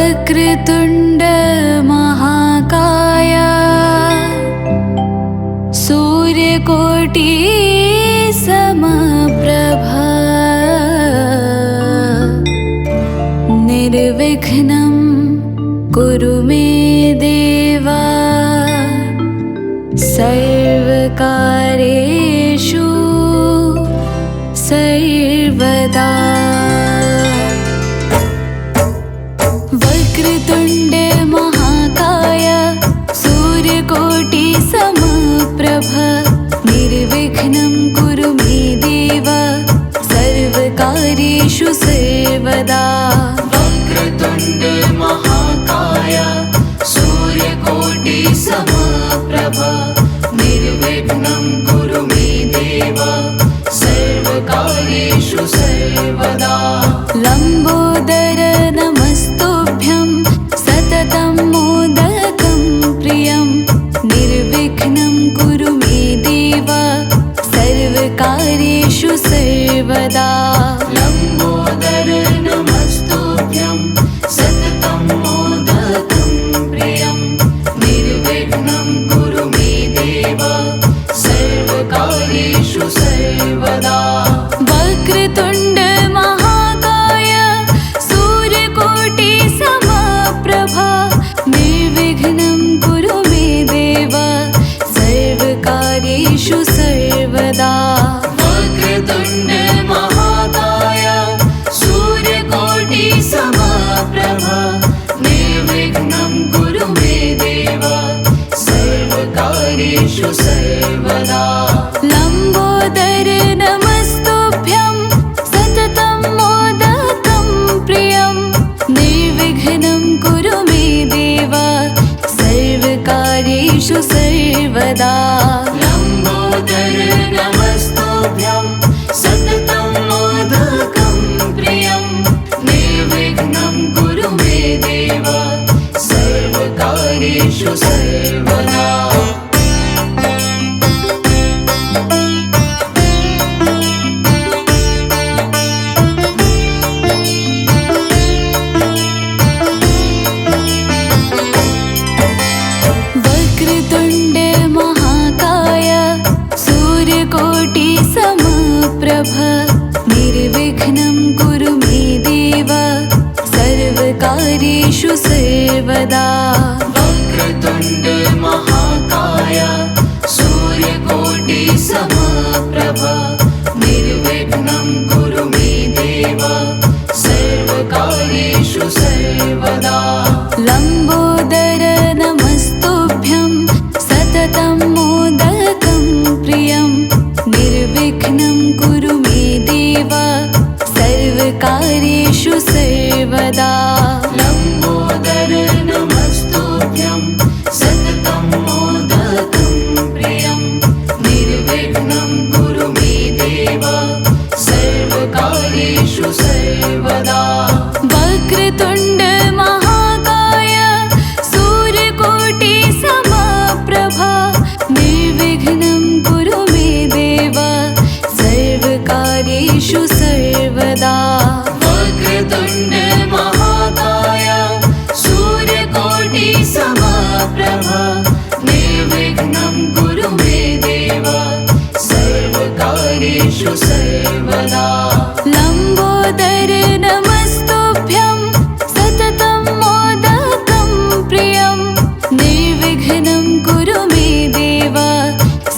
वक्रतुण्ड महाकाय सूर्यकोटि समप्रभा निर्विघ्नं कुरु मे देव सर्वकार्येषु सर्वदा। वक्रतुण्ड महाकाय सूर्यकोटि समप्रभ निर्विघ्नं कुरु मे देव सर्वकार्येषु सर्वदा। वक्रतुण्ड महाकाय सूर्यकोटि समप्रभ निर्विघ्नं कुरु मे देव सर्वकार्येषु सर्वदा। लम्बोदर नमस्तुभ्यं सततं मोदकं प्रियं निर्विघ्नं कुरु मे देव सर्वकार्येषु सर्वदा। लम्बोदर नमस्तुभ्यं सततं मोदकं प्रियं निर्विघ्नं कुरु मे देव सर्वकार्येषु सर्वदा। वक्रतुण्ड महाकाय सूर्यकोटि समप्रभा निर्विघ्नं कुरु मे देव सर्वकार्येषु सर्वदा। वक्रतुण्ड महाकाय सूर्यकोटि समप्रभ निर्विघ्नं कुरु मे देव सर्वकार्येषु सर्वदा। लम्बोदर नमस्तुभ्यं सततं मोदकं प्रियं निर्विघ्नं कुरु मे देव सर्वकार्येषु सर्वदा। लम्बोदर नमस्तुभ्यं सततं मोदकं प्रियं निर्विघ्नं कुरु मे देव सर्वकार्येषु सर्वदा। वक्रतुण्ड महाकाय सूर्यकोटि समप्रभ निर्विघ्नं कुरु मे देव सर्वकार्येषु सर्वदा। वक्रतुण्ड महाकाय सूर्यकोटि समप्रभ निर्विघ्नं कुरु मे देव सर्वकार्येषु सर्वदा। लम्बोदर नमस्तुभ्यं सततं मोदकं प्रियं निर्विघ्नं कुरु मे देव सर्वकार्येषु सर्वदा। लम्बोदर नमस्तुभ्यं सततं मोदकं प्रियं निर्विघ्नं कुरु मे देव सर्वकार्येषु सर्वदा। वक्रतुण्ड महाकाय सूर्यकोटि समप्रभा निर्विघ्नं कुरु मे देव सर्वकार्येषु सर्वदा। वक्रतुण्ड महाकाय सूर्यकोटि समप्रभ निर्विघ्नं कुरु मे देव सर्वकार्येषु सर्वदा। लम्बोदर नमस्तुभ्यं सततं मोदकं प्रियं निर्विघ्नं कुरु मे देव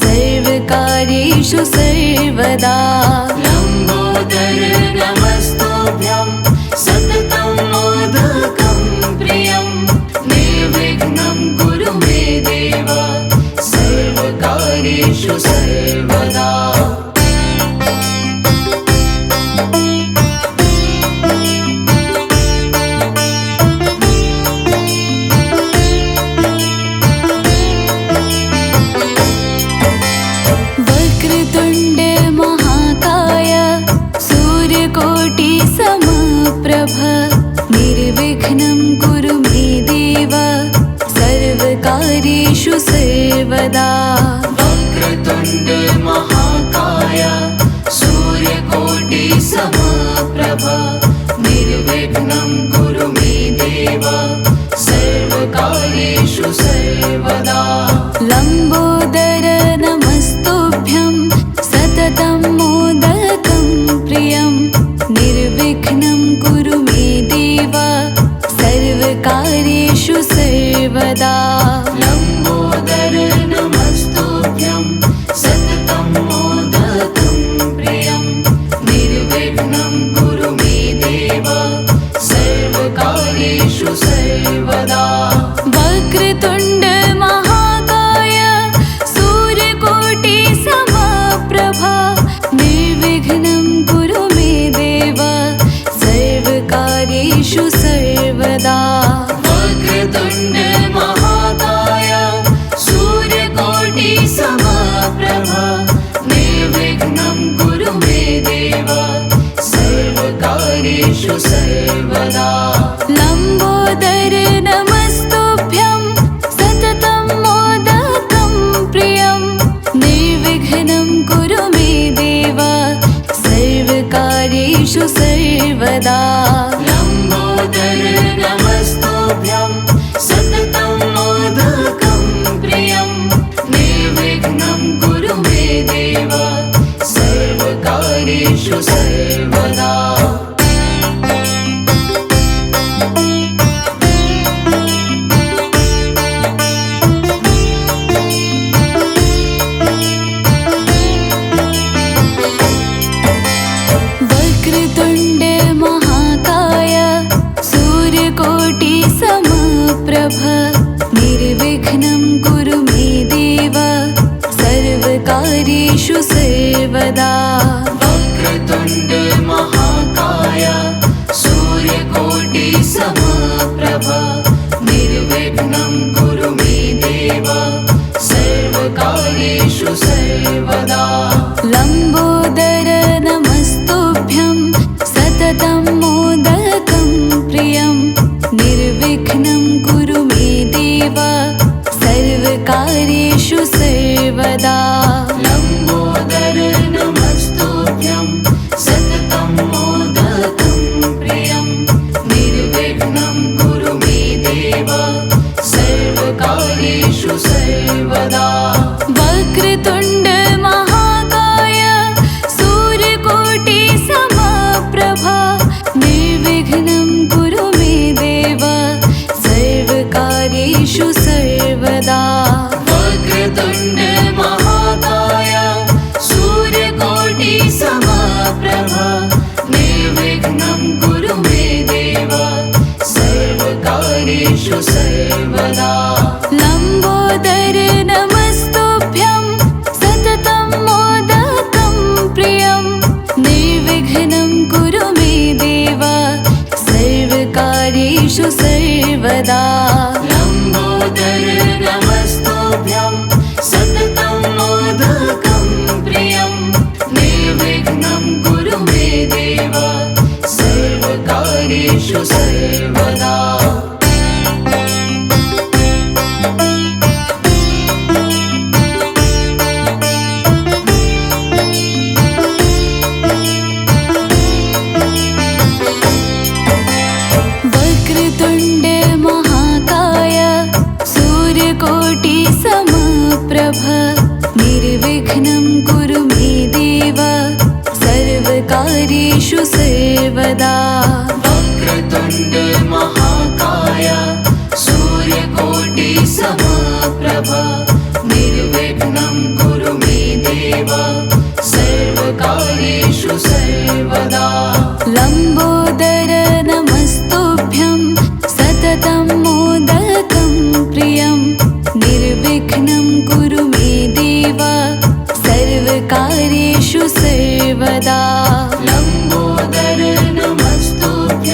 सर्वकार्येषु सर्वदा। लम्बोदर नमस्तुभ्यं सततं मोदकं प्रियं निर्विघ्नं कुरु मे देव सर्वकार्येषु सर्वदा। वक्रतुण्ड महाकाय सूर्यकोटि समप्रभ निर्विघ्नं कुरु मे देव सर्वकार्येषु सर्वदा। वक्रतुण्ड महाकाय सूर्यकोटि समप्रभ निर्विघ्नं कुरु मे देव कुरु मे देव सर्वकार्येषु सर्वदा लम्बोदर नमस्तुभ्यं सततं मोदकं प्रियं निर्विघ्नं कुरु मे देव सर्वकार्येषु सर्वदा वक्रतुण्ड महाकाय सूर्यकोटि समप्रभा निर्विघ्नं कुरु मे देव सर्वकार्येषु सर्वदा वक्रतुण्ड महाकाय सूर्यकोटि समप्रभा निर्विघ्नं कुरु मे देव सर्वकार्येषु सर्वदा लम्बोदर नमस्तुभ्यं सततं मोदकं प्रियं निर्विघ्नं कुरु मे देव सर्वकार्येषु सर्वदा लम्बोदर नमस्तुभ्यं सततं मोदकं प्रियं निर्विघ्नं कुरु मे देव सर्वकार्येषु सर्वदा वक्रतुण्ड महाकाय सूर्यकोटि समप्रभ निर्विघ्नं कुरु मे देव सर्वकार्येषु सर्वदा वक्रतुण्ड महाकाय सूर्यकोटि समप्रभा निर्विघ्नं कुरु मे देव सर्वकार्येषु सर्वदा लम्बोदर नमस्तुभ्यं सततं मोदकं प्रियं निर्विघ्नं कुरु मे देव सर्वकार्येषु सर्वदा लम्बोदर नमस्तुभ्यं सततं मोदकं प्रियं निर्विघ्नं कुरु मे देव सर्वकार्येषु सर्वदा वक्रतुण्ड महाकाय सूर्यकोटि समप्रभा निर्विघ्नं कुरु मे देव सर्वकार्येषु सर्वदा वक्रतुण्ड महाकाय सूर्यकोटि समप्रभा निर्विघ्नं कुरु मे देव सर्वकार्येषु सर्वदा लम्बोदर नमस्तुभ्यं सततं मोदकं प्रियं निर्विघ्नं कुरु मे देव सर्वकार्येषु सर्वदा लम्बोदर नमस्तुभ्यं सततं मोदकं प्रियं निर्विघ्नं कुरु मे देव सर्वकार्येषु सर्वदा वक्रतुण्ड महाकाय सूर्यकोटि समप्रभ निर्विघ्नं कुरु मे देव सर्वकार्येषु सर्वदा वक्रतुण्ड महाकाय सूर्यकोटि समप्रभा निर्विघ्नं कुरु मे देव सर्वकार्येषु सर्वदा लम्बोदर नमस्तुभ्यं सततं मोदकं प्रियं निर्विघ्नं कुरु मे देव सर्वकार्येषु सर्वदा लम्बोदर नमस्तुभ्यं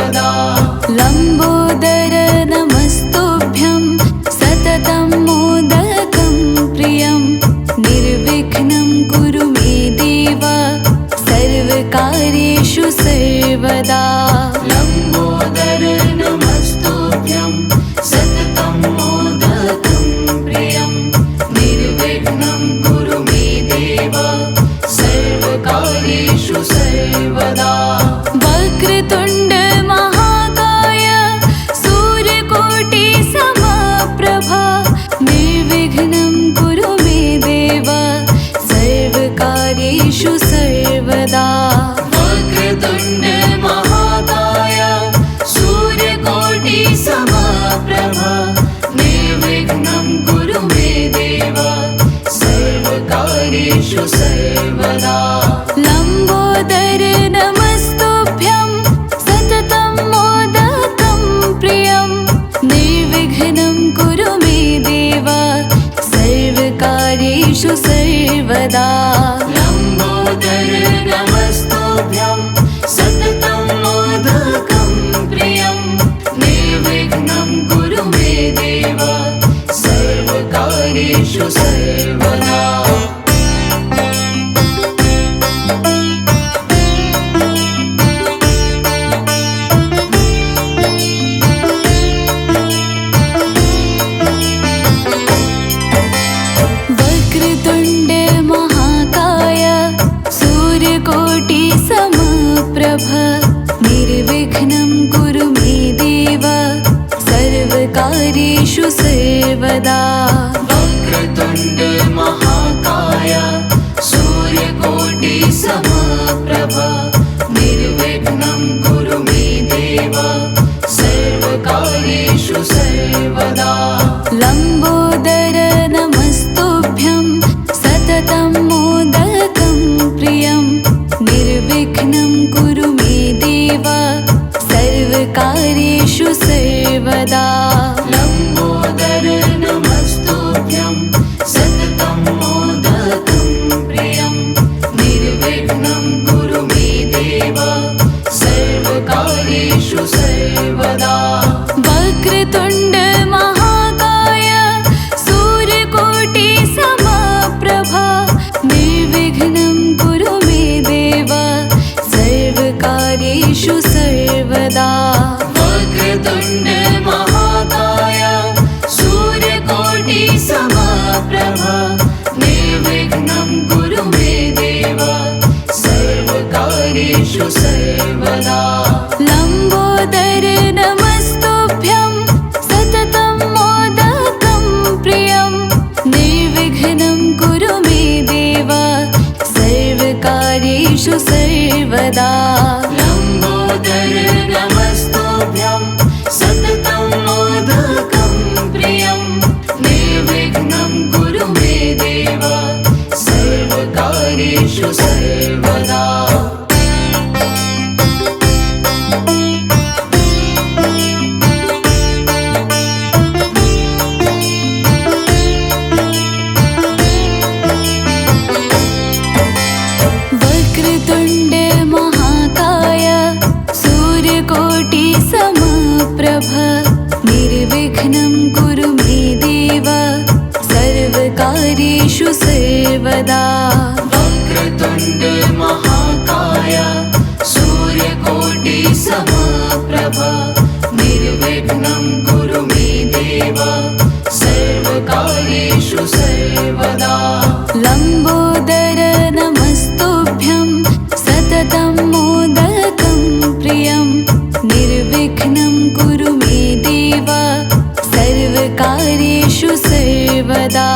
सर्वदा लम्बोदर नमस्तुभ्यं सततं मोदकं प्रियं निर्विघ्नं कुरु मे देव सर्वकार्येषु सर्वदा लम्बोदर नमस्तुभ्यं सततं मोदकं प्रियं निर्विघ्नं कुरु मे देव सर्वकार्येषु सर्वदा वक्रतुण्ड महाकाय सूर्यकोटि समप्रभा निर्विघ्नं कुरु मे देव सर्वकार्येषु सर्वदा वक्रतुण्ड महाकाय सूर्यकोटि समप्रभा निर्विघ्नं कुरु मे देव सर्वकार्येषु सर्वदा लम्बोदर नमस्तुभ्यं सततं मोदकं प्रियं निर्विघ्नं कुरु मे देव सर्वकार्येषु सर्वदा लम्बोदर नमस्तुभ्यं सततं मोदकं प्रियं निर्विघ्नं कुरु मे देव सर्वकार्येषु सर्वदा वक्रतुण्ड महाकाय सूर्यकोटि समप्रभ निर्विघ्नं कुरु मे देव सर्वकार्येषु सर्वदा वक्रतुण्ड महाकाय सूर्यकोटि समप्रभा निर्विघ्नं कुरु मे देव सर्वकार्येषु सर्वदा लम्बोदर नमस्तुभ्यं सततं मोदकं प्रियं निर्विघ्नं कुरु मे देव सर्वकार्येषु सर्वदा लम्बोदर नमस्तुभ्यं सततं मोदकं प्रियं निर्विघ्नं कुरु मे देव सर्वकार्येषु सर्वदा वक्रतुण्ड महाकाय सूर्यकोटि समप्रभा निर्विघ्नं कुरु मे देव सर्वकार्येषु सर्वदा वक्रतुण्ड महाकाय सूर्यकोटि समप्रभा निर्विघ्नं कुरु मे देव सर्वकार्येषु सर्वदा लम्बोदर नमस्तुभ्यं सततं मोदकं प्रियं निर्विघ्नं कुरु मे देव सर्वकार्येषु सर्वदा लम्बोदर नमस्तुभ्यं सततं मोदकं प्रियं निर्विघ्नं कुरु मे देव सर्वकार्येषु सर्वदा वक्रतुण्ड महाकाय सूर्यकोटि समप्रभ निर्विघ्नं कुरु मे देव सर्वकार्येषु सर्वदा वक्रतुण्ड महाकाय सूर्यकोटि समप्रभा निर्विघ्नं कुरु मे देव सर्वकार्येषु सर्वदा लम्बोदर नमस्तुभ्यं सततं मोदकं प्रियं निर्विघ्नं कुरु मे देव सर्वकार्येषु सर्वदा